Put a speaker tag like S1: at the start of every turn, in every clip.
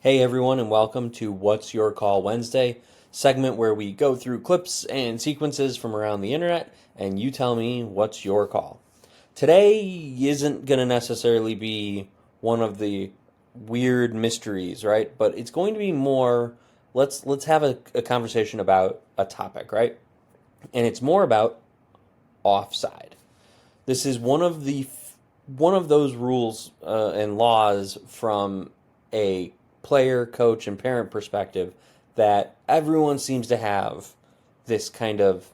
S1: Hey everyone, and welcome to What's Your Call Wednesday, segment where we go through clips and sequences from around the internet, and you tell me what's your call. Today isn't going to necessarily be one of the weird mysteries, right? But it's going to be more. Let's have a conversation about a topic, right? And it's more about offside. This is one of those rules and laws from a player, coach, and parent perspective that everyone seems to have this kind of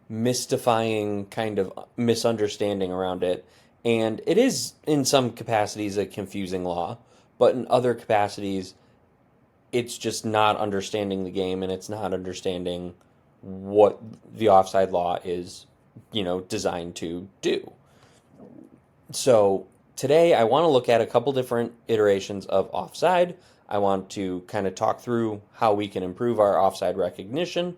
S1: mystifying kind of misunderstanding around it. And it is, in some capacities, a confusing law, but in other capacities, it's just not understanding the game and it's not understanding what the offside law is, designed to do. So today I want to look at a couple different iterations of offside. I want to kind of talk through how we can improve our offside recognition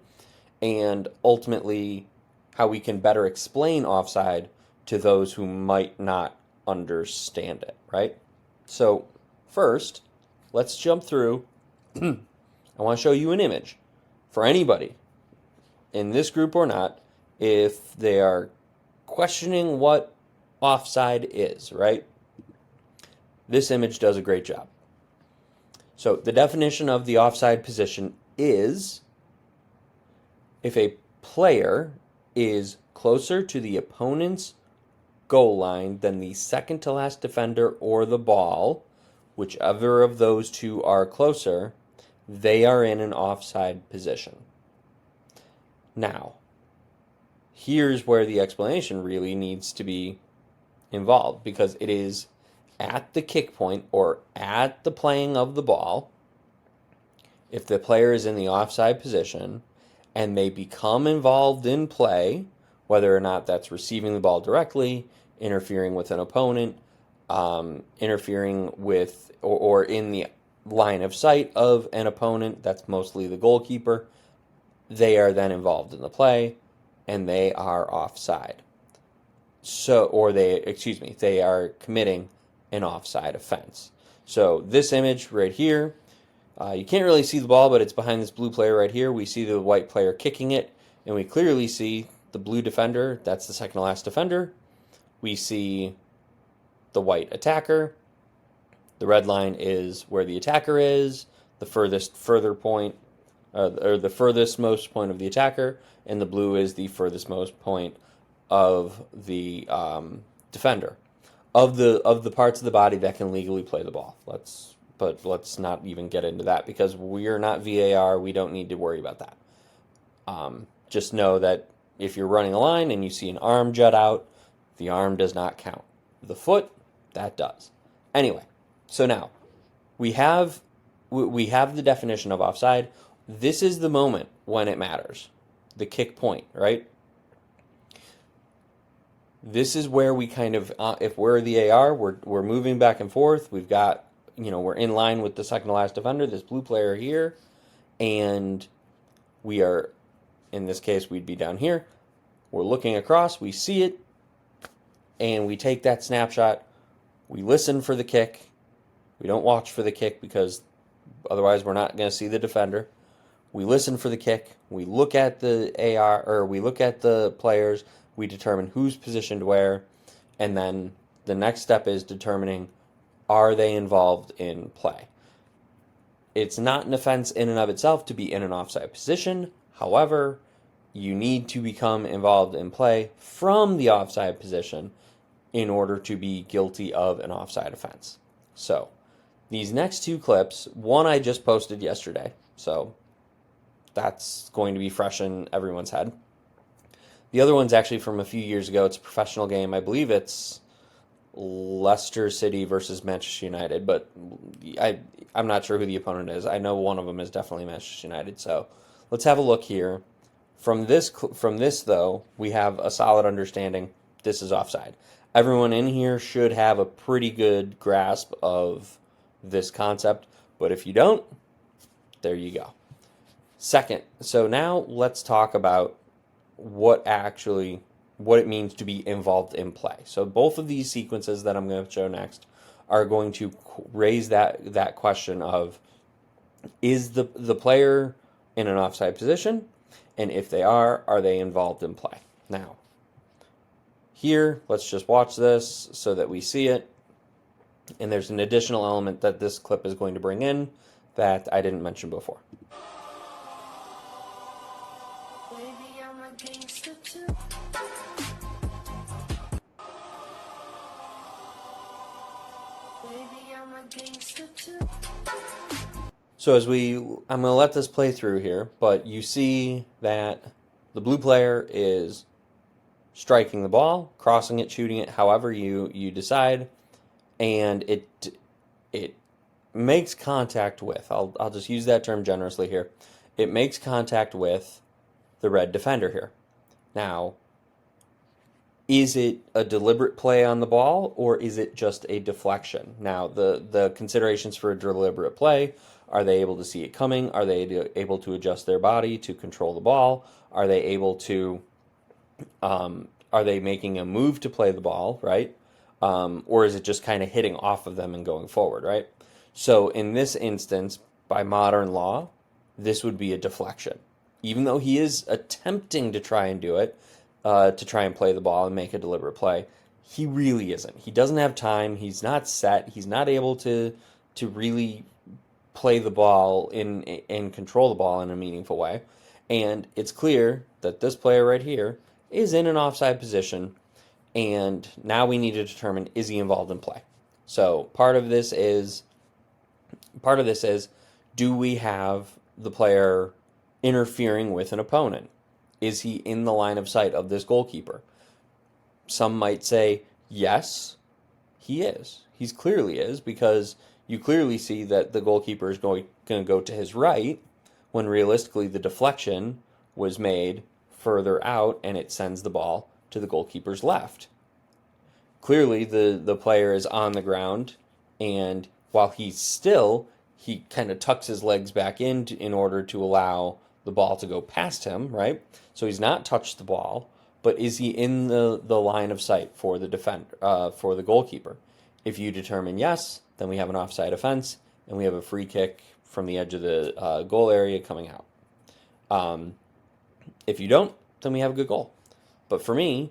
S1: and ultimately how we can better explain offside to those who might not understand it, right? So first, let's jump through. I want to show you an image for anybody in this group or not if they are questioning what offside is, right? This image does a great job. So the definition of the offside position is if a player is closer to the opponent's goal line than the second to last defender or the ball, whichever of those two are closer, they are in an offside position. Now, here's where the explanation really needs to be involved, because it is at the kick point or at the playing of the ball. If the player is in the offside position and they become involved in play, whether or not that's receiving the ball directly, interfering with an opponent, interfering with or in the line of sight of an opponent, that's mostly the goalkeeper, they are then involved in the play and they are offside. They are committing an offside offense. So this image right here, you can't really see the ball, but it's behind this blue player right here. We see the white player kicking it, and we clearly see the blue defender. That's the second to last defender. We see the white attacker. The red line is where the attacker is. The furthest point of the attacker, and the blue is the furthest most point of the defender. Of the parts of the body that can legally play the ball. Let's not even get into that because we are not VAR. We don't need to worry about that. Just know that if you're running a line and you see an arm jut out, the arm does not count. The foot, that does. Anyway, so now we have the definition of offside. This is the moment when it matters. The kick point, right? This is where we kind of, if we're the AR, we're moving back and forth. We've got, we're in line with the second to last defender, this blue player here, and we are, in this case, we'd be down here. We're looking across, we see it, and we take that snapshot. We listen for the kick. We don't watch for the kick because otherwise we're not going to see the defender. We listen for the kick. We look at the AR, or we look at the players. We determine who's positioned where, and then the next step is determining, are they involved in play? It's not an offense in and of itself to be in an offside position. However, you need to become involved in play from the offside position in order to be guilty of an offside offense. So, these next two clips, one I just posted yesterday, so that's going to be fresh in everyone's head. The other one's actually from a few years ago. It's a professional game. I believe it's Leicester City versus Manchester United, but I'm not sure who the opponent is. I know one of them is definitely Manchester United. So let's have a look here. From this though, we have a solid understanding. This is offside. Everyone in here should have a pretty good grasp of this concept, but if you don't, there you go. Second, so now let's talk about what it means to be involved in play. So both of these sequences that I'm going to show next are going to raise that question of, is the player in an offside position? And if they are they involved in play? Now, here, let's just watch this so that we see it. And there's an additional element that this clip is going to bring in that I didn't mention before. So I'm going to let this play through here, but you see that the blue player is striking the ball, crossing it, shooting it, however you decide, and it makes contact with, I'll just use that term generously here, it makes contact with the red defender here. Now, is it a deliberate play on the ball, or is it just a deflection? Now, the considerations for a deliberate play: are they able to see it coming? Are they able to adjust their body to control the ball? Are they able to, are they making a move to play the ball, right? Or is it just kind of hitting off of them and going forward, right? So in this instance, by modern law, this would be a deflection. Even though he is attempting to try and do it, to try and play the ball and make a deliberate play, he really isn't. He doesn't have time. He's not set. He's not able to really play the ball and control the ball in a meaningful way. And it's clear that this player right here is in an offside position, and now we need to determine, is he involved in play? So part of this is, do we have the player interfering with an opponent? Is he in the line of sight of this goalkeeper? Some might say, yes, he is. He clearly is, because you clearly see that the goalkeeper is going to go to his right, when realistically the deflection was made further out and it sends the ball to the goalkeeper's left. Clearly the player is on the ground, and while he's still, he kind of tucks his legs back in order to allow the ball to go past him, right? So he's not touched the ball, but is he in the line of sight for the for the goalkeeper? If you determine yes, then we have an offside offense, and we have a free kick from the edge of the goal area coming out. If you don't, then we have a good goal. But for me,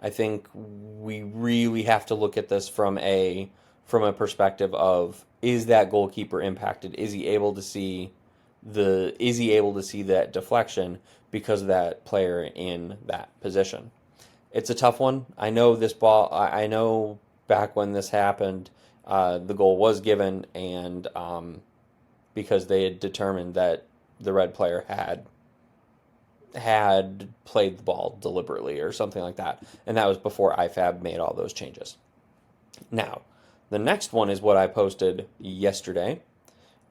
S1: I think we really have to look at this from a perspective of, is that goalkeeper impacted? Is he able to see that deflection because of that player in that position? It's a tough one. I know this ball. I know back when this happened, the goal was given, and because they had determined that the red player had played the ball deliberately or something like that, and that was before IFAB made all those changes. Now, the next one is what I posted yesterday,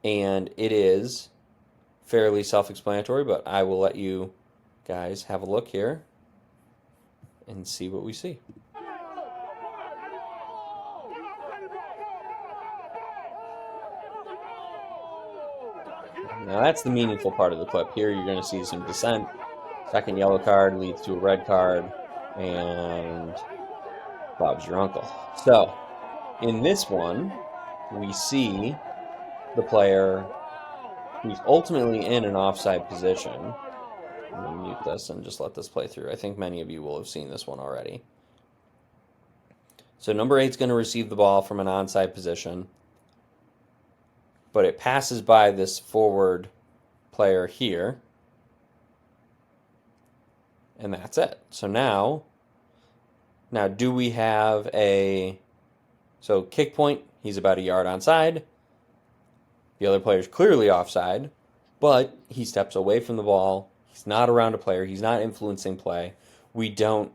S1: and it is fairly self-explanatory, but I will let you guys have a look here and see what we see. Now that's the meaningful part of the clip. Here you're going to see some dissent. Second yellow card leads to a red card, and Bob's your uncle. So, in this one, we see the player who's ultimately in an offside position. I'm going to mute this and just let this play through. I think many of you will have seen this one already. So number 8 is going to receive the ball from an onside position, but it passes by this forward player here, and that's it. So now do we have so kick point, he's about a yard onside. The other player's clearly offside, but he steps away from the ball. He's not around a player. He's not influencing play. We don't,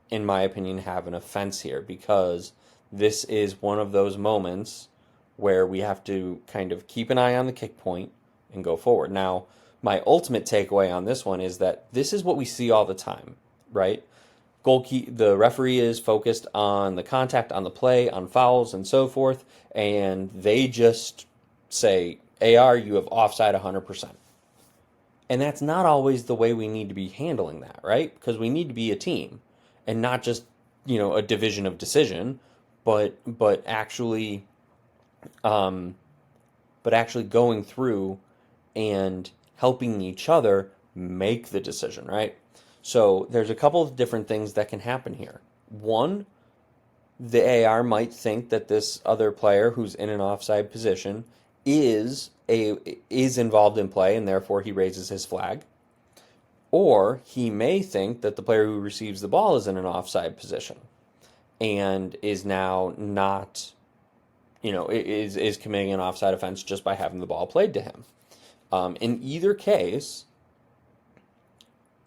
S1: in my opinion, have an offense here, because this is one of those moments where we have to kind of keep an eye on the kick point and go forward. Now, my ultimate takeaway on this one is that this is what we see all the time, right? The referee is focused on the contact, on the play, on fouls, and so forth, and they just say, AR, you have offside 100%. And that's not always the way we need to be handling that, right? Because we need to be a team and not just, a division of decision. but actually going through and helping each other make the decision, right? So there's a couple of different things that can happen here. One, the AR might think that this other player who's in an offside position is involved in play, and therefore he raises his flag. Or he may think that the player who receives the ball is in an offside position and is now not, is committing an offside offense just by having the ball played to him. In either case,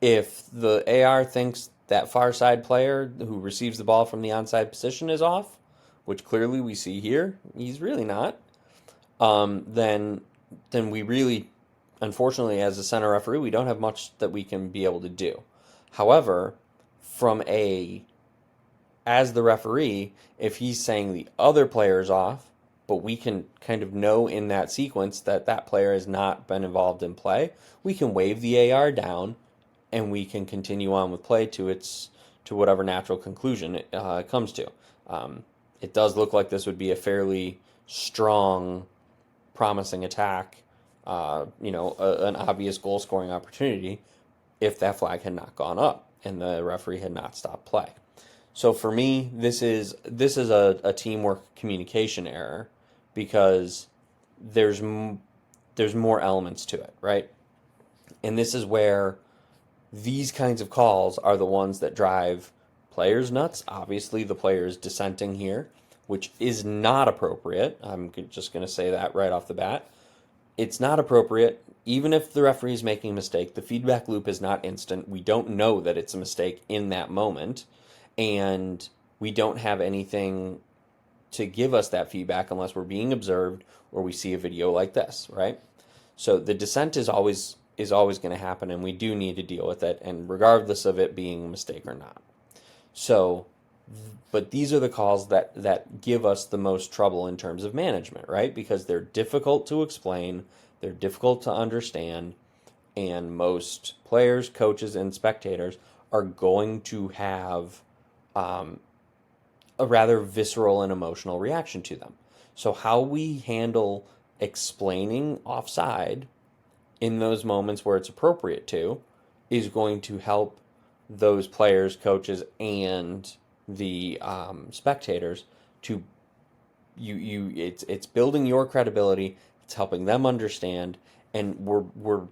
S1: if the AR thinks that far side player who receives the ball from the onside position is off, which clearly we see here, he's really not, then we really, unfortunately, as a center referee, we don't have much that we can be able to do. However, as the referee, if he's saying the other player is off, but we can kind of know in that sequence that that player has not been involved in play, we can wave the AR down and we can continue on with play to whatever natural conclusion it comes to. It does look like this would be a fairly strong, promising attack, an obvious goal scoring opportunity if that flag had not gone up and the referee had not stopped play. So for me, this is a teamwork communication error because there's more elements to it, right? And this is where these kinds of calls are the ones that drive players nuts. Obviously, the player is dissenting here, which is not appropriate. I'm just going to say that right off the bat. It's not appropriate. Even if the referee is making a mistake, the feedback loop is not instant. We don't know that it's a mistake in that moment, and we don't have anything to give us that feedback unless we're being observed or we see a video like this, right? So the dissent is always going to happen, and we do need to deal with it, and regardless of it being a mistake or not. So, but these are the calls that give us the most trouble in terms of management, right? Because they're difficult to explain, they're difficult to understand, and most players, coaches, and spectators are going to have a rather visceral and emotional reaction to them. So how we handle explaining offside in those moments where it's appropriate to is going to help those players, coaches, and the spectators to it's building your credibility, it's helping them understand, and we're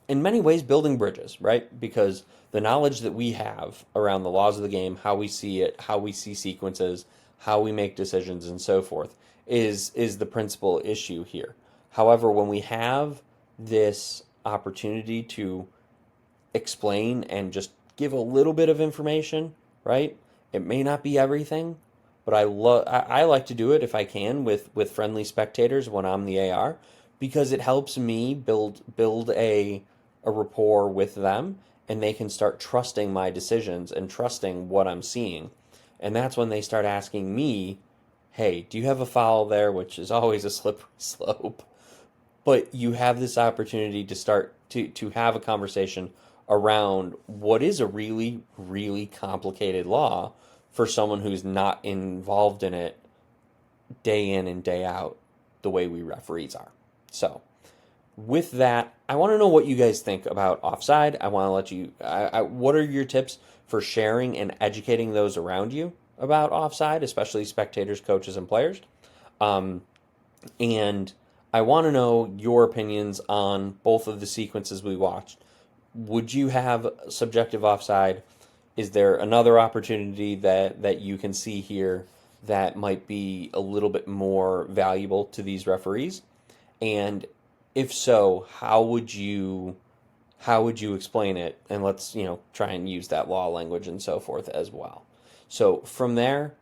S1: in many ways building bridges, right? Because the knowledge that we have around the laws of the game, how we see it, how we see sequences, how we make decisions, and so forth is the principal issue here. However, when we have this opportunity to explain and just give a little bit of information, right? It may not be everything, but I like to do it if I can with friendly spectators when I'm the AR, because it helps me build a rapport with them, and they can start trusting my decisions and trusting what I'm seeing. And that's when they start asking me, hey, do you have a foul there? Which is always a slippery slope. But you have this opportunity to start to have a conversation around what is a really, really complicated law for someone who's not involved in it day in and day out the way we referees are. So with that, I want to know what you guys think about offside. I want to let you, what are your tips for sharing and educating those around you about offside, especially spectators, coaches, and players? And I want to know your opinions on both of the sequences we watched. Would you have subjective offside? Is there another opportunity that you can see here that might be a little bit more valuable to these referees? And if so, how would you explain it? And let's, try and use that law language and so forth as well. So from there,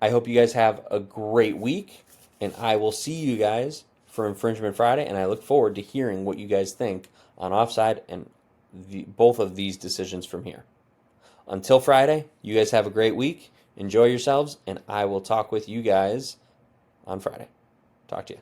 S1: I hope you guys have a great week, and I will see you guys for Infringement Friday, and I look forward to hearing what you guys think on offside and both of these decisions from here. Until Friday, you guys have a great week. Enjoy yourselves, and I will talk with you guys on Friday. Talk to you.